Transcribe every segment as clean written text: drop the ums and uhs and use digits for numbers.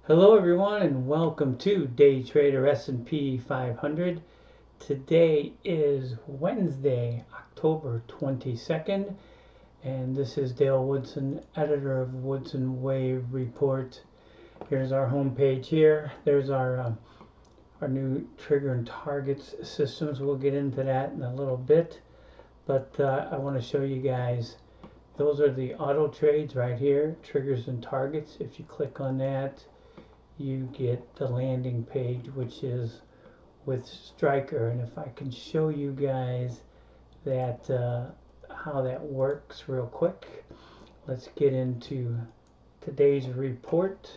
Hello everyone and welcome to Day Trader S&P 500. Today is Wednesday, October 22nd, and this is Dale Woodson, editor of Woodson Wave Report. Here's our home page here. There's our new trigger and targets systems. We'll get into that in a little bit, but I want to show you guys. Those are the auto trades right here, triggers and targets. If you click on that, you get the landing page, which is with Striker. And if I can show you guys that how that works real quick, let's get into today's report.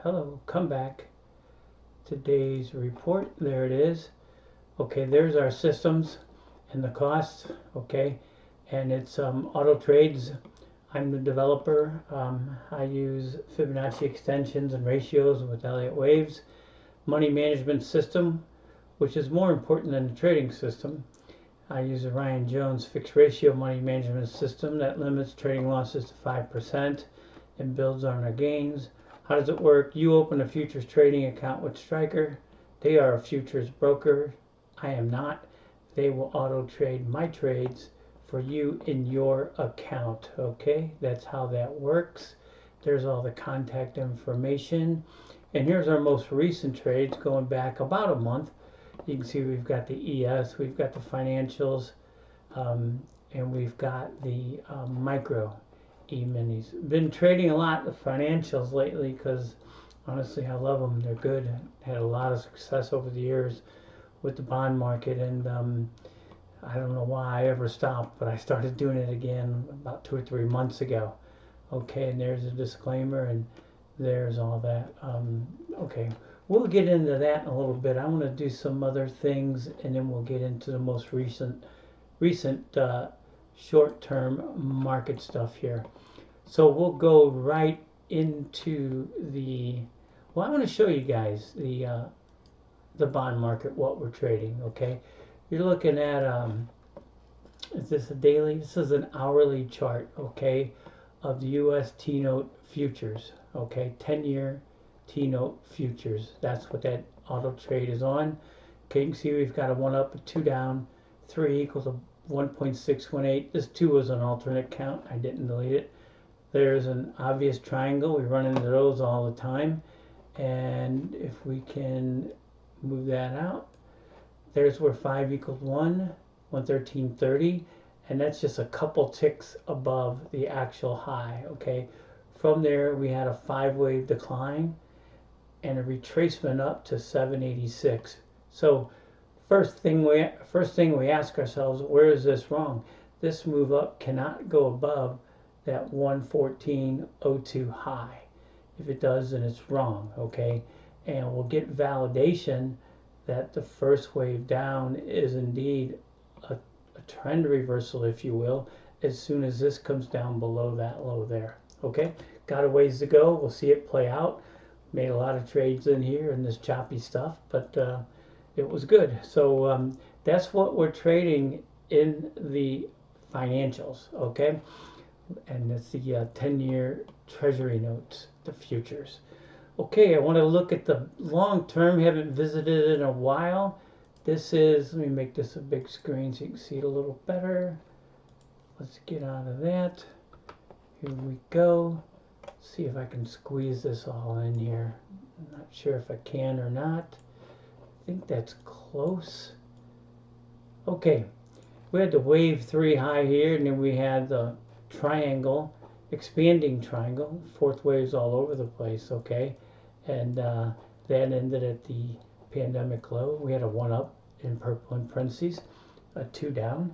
Hello, come back. Today's report, there it is. Okay, there's our systems and the costs. Okay, and it's auto trades. I'm the developer. I use Fibonacci extensions and ratios with Elliott Waves. Money management system, which is more important than the trading system. I use a Ryan Jones fixed ratio money management system that limits trading losses to 5% and builds on our gains. How does it work? You open a futures trading account with Striker. They are a futures broker. I am not. They will auto trade my trades for you in your account. Okay, that's how that works. There's all the contact information, and here's our most recent trades going back about a month. You can see we've got the ES, we've got the financials, and we've got the micro E-minis. Been trading a lot of financials lately because honestly I love them. They're good. Had a lot of success over the years with the bond market, and I don't know why I ever stopped, but I started doing it again about 2 or 3 months ago. Okay, and there's a disclaimer, and there's all that. Okay, we'll get into that in a little bit. I want to do some other things, and then we'll get into the most recent short-term market stuff here. So we'll go right into the. Well, I want to show you guys the bond market, what we're trading. Okay. You're looking at, is this a daily? This is an hourly chart, okay, of the U.S. T-note futures, okay, 10-year T-note futures. That's what that auto trade is on. Okay, you can see we've got a 1 up, a 2 down, 3 equals a 1.618. This 2 was an alternate count. I didn't delete it. There's an obvious triangle. We run into those all the time. And if we can move that out, there's where 5 equals 1, 113.30, and that's just a couple ticks above the actual high. Okay, from there we had a 5-wave decline and a retracement up to 786. So first thing we ask ourselves, where is this wrong? This move up cannot go above that 114.02 high. If it does, then it's wrong. Okay, and we'll get validation that the first wave down is indeed a trend reversal, if you will, as soon as this comes down below that low there. Okay, got a ways to go. We'll see it play out. Made a lot of trades in here in this choppy stuff, but it was good. So that's what we're trading in the financials. Okay, and it's the 10-year treasury notes, the futures. Okay, I want to look at the long term. Haven't visited it in a while. This is, let me make this a big screen so you can see it a little better. Let's get out of that. Here we go. See if I can squeeze this all in here. I'm not sure if I can or not. I think that's close. Okay, we had the wave 3 high here, and then we had the triangle, expanding triangle. Fourth waves all over the place. Okay. And that ended at the pandemic low. We had a 1 up in purple in parentheses, a 2 down,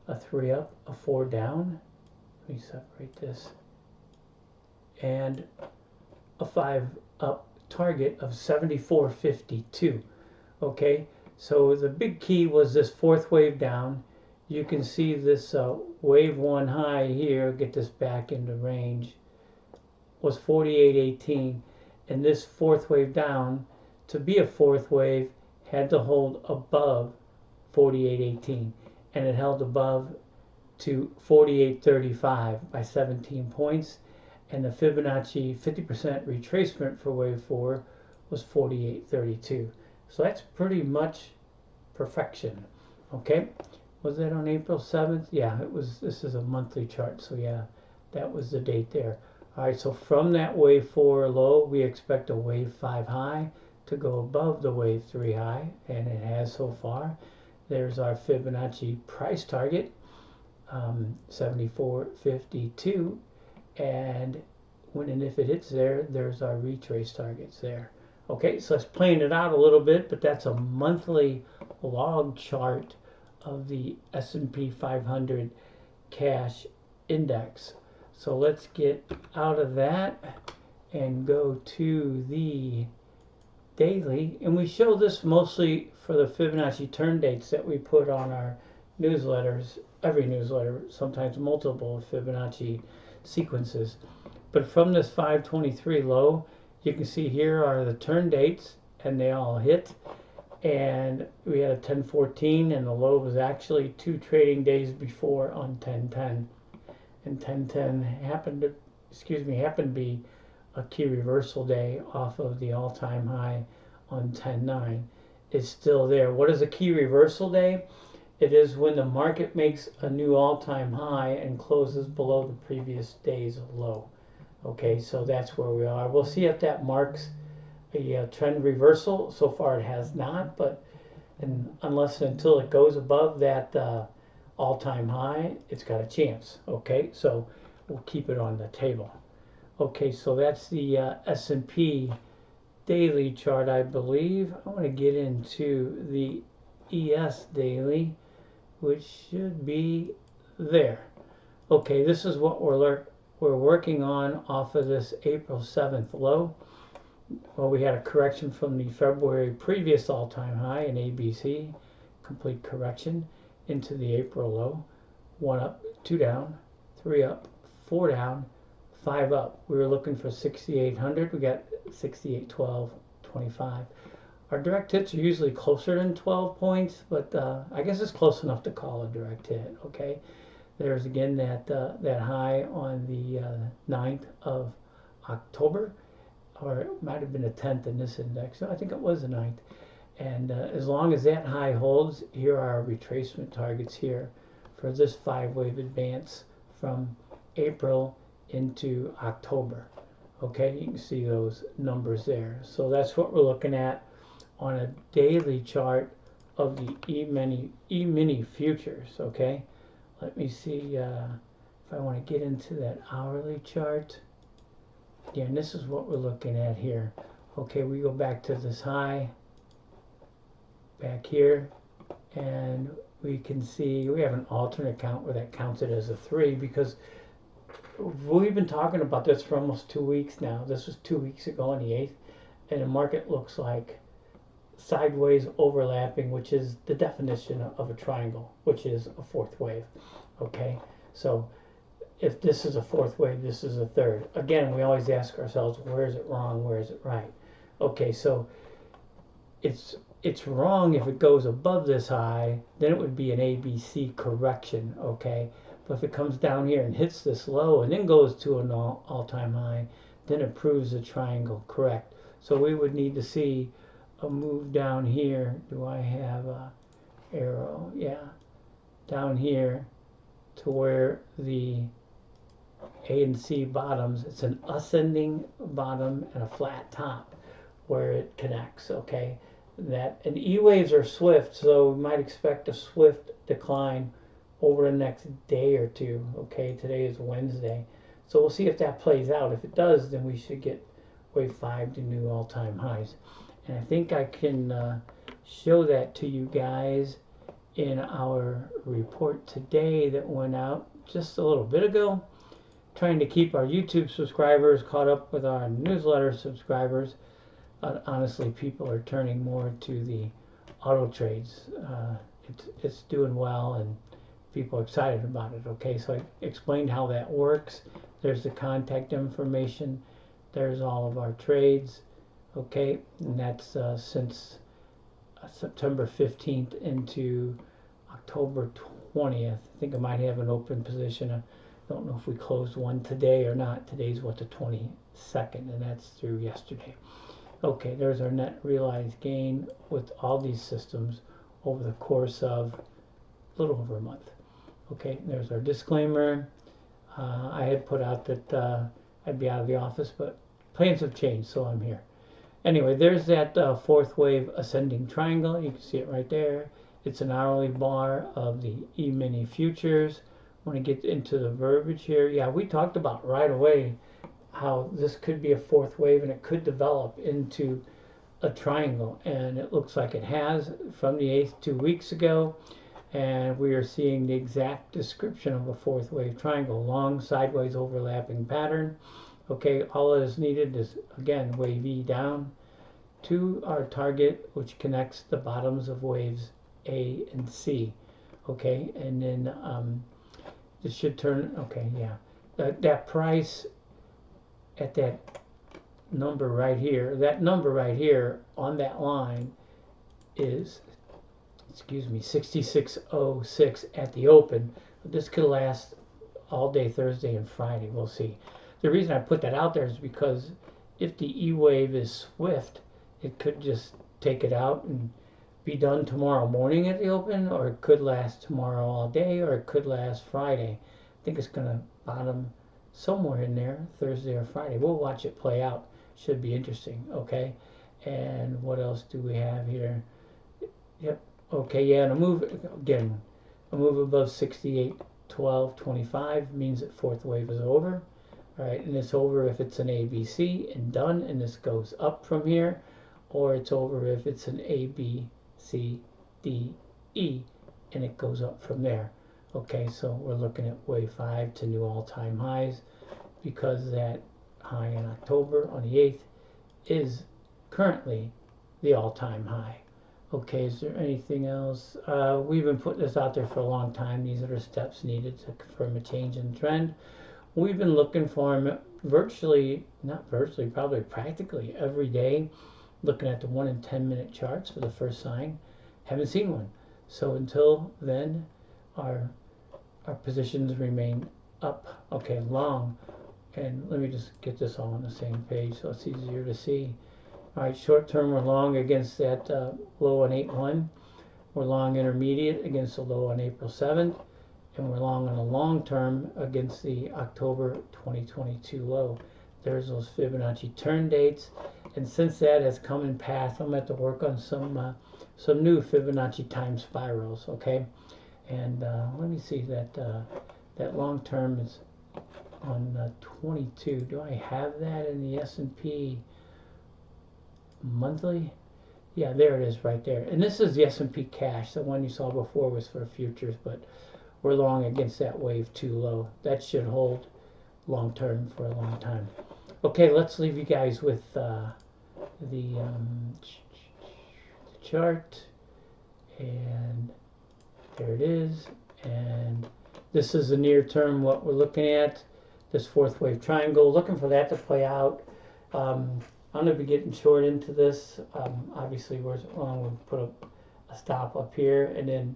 a 3 up, a 4 down. Let me separate this. And a 5 up target of 74.52. Okay, so the big key was this fourth wave down. You can see this wave 1 high here, get this back into range, was 48.18. And this fourth wave down, to be a fourth wave, had to hold above 48.18, and it held above to 48.35 by 17 points, and the Fibonacci 50% retracement for wave 4 was 48.32. So that's pretty much perfection. Okay, was that on April 7th? Yeah, it was. This is a monthly chart, so yeah, that was the date there. All right, so from that wave 4 low, we expect a wave 5 high to go above the wave 3 high, and it has so far. There's our Fibonacci price target, 74.52, and when and if it hits there, there's our retrace targets there. Okay, so it's playing it out a little bit, but that's a monthly log chart of the S&P 500 cash index. So let's get out of that and go to the daily, and we show this mostly for the Fibonacci turn dates that we put on our newsletters, every newsletter, sometimes multiple Fibonacci sequences. But from this 523 low, you can see here are the turn dates, and they all hit. And we had a 1014, and the low was actually 2 trading days before on 1010. And 1010 happened to be a key reversal day off of the all-time high on 10.9. It's still there. What is a key reversal day? It is when the market makes a new all-time high and closes below the previous day's low. Okay, so that's where we are. We'll see if that marks a trend reversal. So far it has not, but unless and until it goes above that all-time high, it's got a chance. Okay, so we'll keep it on the table. Okay, so that's the S&P daily chart, I believe. I want to get into the ES daily, which should be there. Okay, this is what we're working on off of this April 7th low. Well, we had a correction from the February previous all-time high in ABC, complete correction into the April low. 1 up, 2 down, 3 up, 4 down, 5 up. We were looking for 6,800. We got 68.12.25. Our direct hits are usually closer than 12 points, but I guess it's close enough to call a direct hit. Okay, there's again that high on the 9th of October, or it might have been the 10th in this index. So I think it was the 9th. And as long as that high holds, here are our retracement targets here for this 5-wave advance from April into October. Okay, you can see those numbers there. So that's what we're looking at on a daily chart of the E-mini futures. Okay, let me see if I want to get into that hourly chart. Yeah, and this is what we're looking at here. Okay, we go back to this high back here, and we can see we have an alternate count where that counts it as a 3, because we've been talking about this for almost 2 weeks now. This was 2 weeks ago on the 8th, and the market looks like sideways overlapping, which is the definition of a triangle, which is a 4th wave. Okay, so if this is a 4th wave, this is a 3rd. Again, we always ask ourselves, where is it wrong, where is it right? Okay, so it's wrong if it goes above this high, then it would be an ABC correction. Okay, but if it comes down here and hits this low and then goes to an all-time high, then it proves the triangle correct. So we would need to see a move down here. Do I have a arrow? Yeah, down here to where the A and C bottoms. It's an ascending bottom and a flat top where it connects. Okay, and E waves are swift, so we might expect a swift decline over the next day or two. Okay, today is Wednesday, so we'll see if that plays out. If it does, then we should get wave 5 to new all-time highs, and I think I can show that to you guys in our report today that went out just a little bit ago, trying to keep our YouTube subscribers caught up with our newsletter subscribers. Honestly, people are turning more to the auto trades. It's doing well, and people are excited about it. Okay, so I explained how that works. There's the contact information. There's all of our trades. Okay, and that's since September 15th into October 20th. I think I might have an open position Don't know if we closed one today or not. Today's what, the 22nd, and that's through yesterday. Okay, there's our net realized gain with all these systems over the course of a little over a month. Okay, there's our disclaimer. I had put out that I'd be out of the office, but plans have changed, so I'm here. Anyway, there's that fourth wave ascending triangle. You can see it right there. It's an hourly bar of the E-mini futures. I want to get into the verbiage here. Yeah, we talked about right away how this could be a fourth wave and it could develop into a triangle, and it looks like it has from the 8th 2 weeks ago, and we are seeing the exact description of a fourth wave triangle, long sideways overlapping pattern. Okay, all that is needed is, again, wave E down to our target, which connects the bottoms of waves A and C. Okay, and then this should turn, okay, yeah. That price at that number right here, on that line is, excuse me, 66.06 at the open. This could last all day Thursday and Friday. We'll see. The reason I put that out there is because if the E wave is swift, it could just take it out and be done tomorrow morning at the open, or it could last tomorrow all day, or it could last Friday. I think it's going to bottom somewhere in there, Thursday or Friday. We'll watch it play out. Should be interesting. Okay, and what else do we have here? Yep. Okay, yeah, and a move again, a move above 68.12.25 means that fourth wave is over. All right, and it's over if it's an ABC and done, and this goes up from here, or it's over if it's an A, B, C, D, E, and it goes up from there. Okay, so we're looking at wave 5 to new all-time highs, because that high in October on the 8th is currently the all-time high. Okay, is there anything else? We've been putting this out there for a long time. These are the steps needed to confirm a change in trend. We've been looking for them probably practically every day, looking at the 1 and 10 minute charts for the first sign. Haven't seen one. So until then, our positions remain up. Okay, long. And let me just get this all on the same page so it's easier to see. All right, short term, we're long against that low on 8.1. We're long intermediate against the low on April 7th. And we're long on the long term against the October 2022 low. There's those Fibonacci turn dates. And since that has come in path, I'm going to have to work on some new Fibonacci time spirals, okay? And let me see, that long term is on 22. Do I have that in the S&P monthly? Yeah, there it is right there. And this is the S&P cash. The one you saw before was for futures, but we're long against that wave 2 low. That should hold long term for a long time. Okay, let's leave you guys with the chart, and there it is. And this is the near term, what we're looking at, this fourth wave triangle, looking for that to play out. I'm going to be getting short into this. Obviously, we're long, we'll put a stop up here and then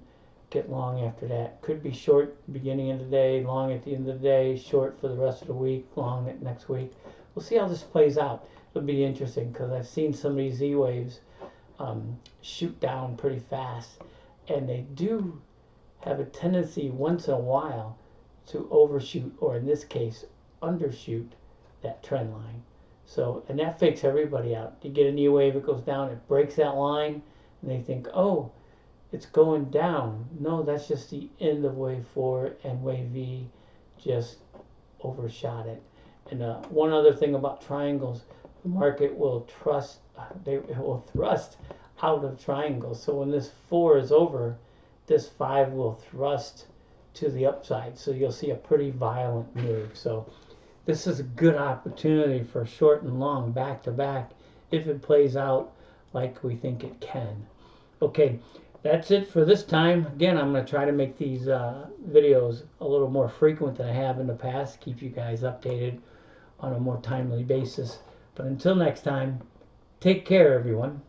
get long after that. Could be short beginning of the day, long at the end of the day, short for the rest of the week, long at next week. We'll see how this plays out. It'll be interesting because I've seen some of these Z waves shoot down pretty fast, and they do have a tendency once in a while to overshoot, or in this case undershoot, that trend line. So, and that fakes everybody out. You get a new wave, it goes down, it breaks that line, and they think, oh, it's going down. No, that's just the end of wave 4, and wave V just overshot it. And one other thing about triangles, the market will it will thrust out of triangles. So when this 4 is over, this 5 will thrust to the upside. So you'll see a pretty violent move. So this is a good opportunity for short and long back to back if it plays out like we think it can. Okay, that's it for this time. Again, I'm going to try to make these videos a little more frequent than I have in the past, keep you guys updated on a more timely basis. But until next time, take care, everyone.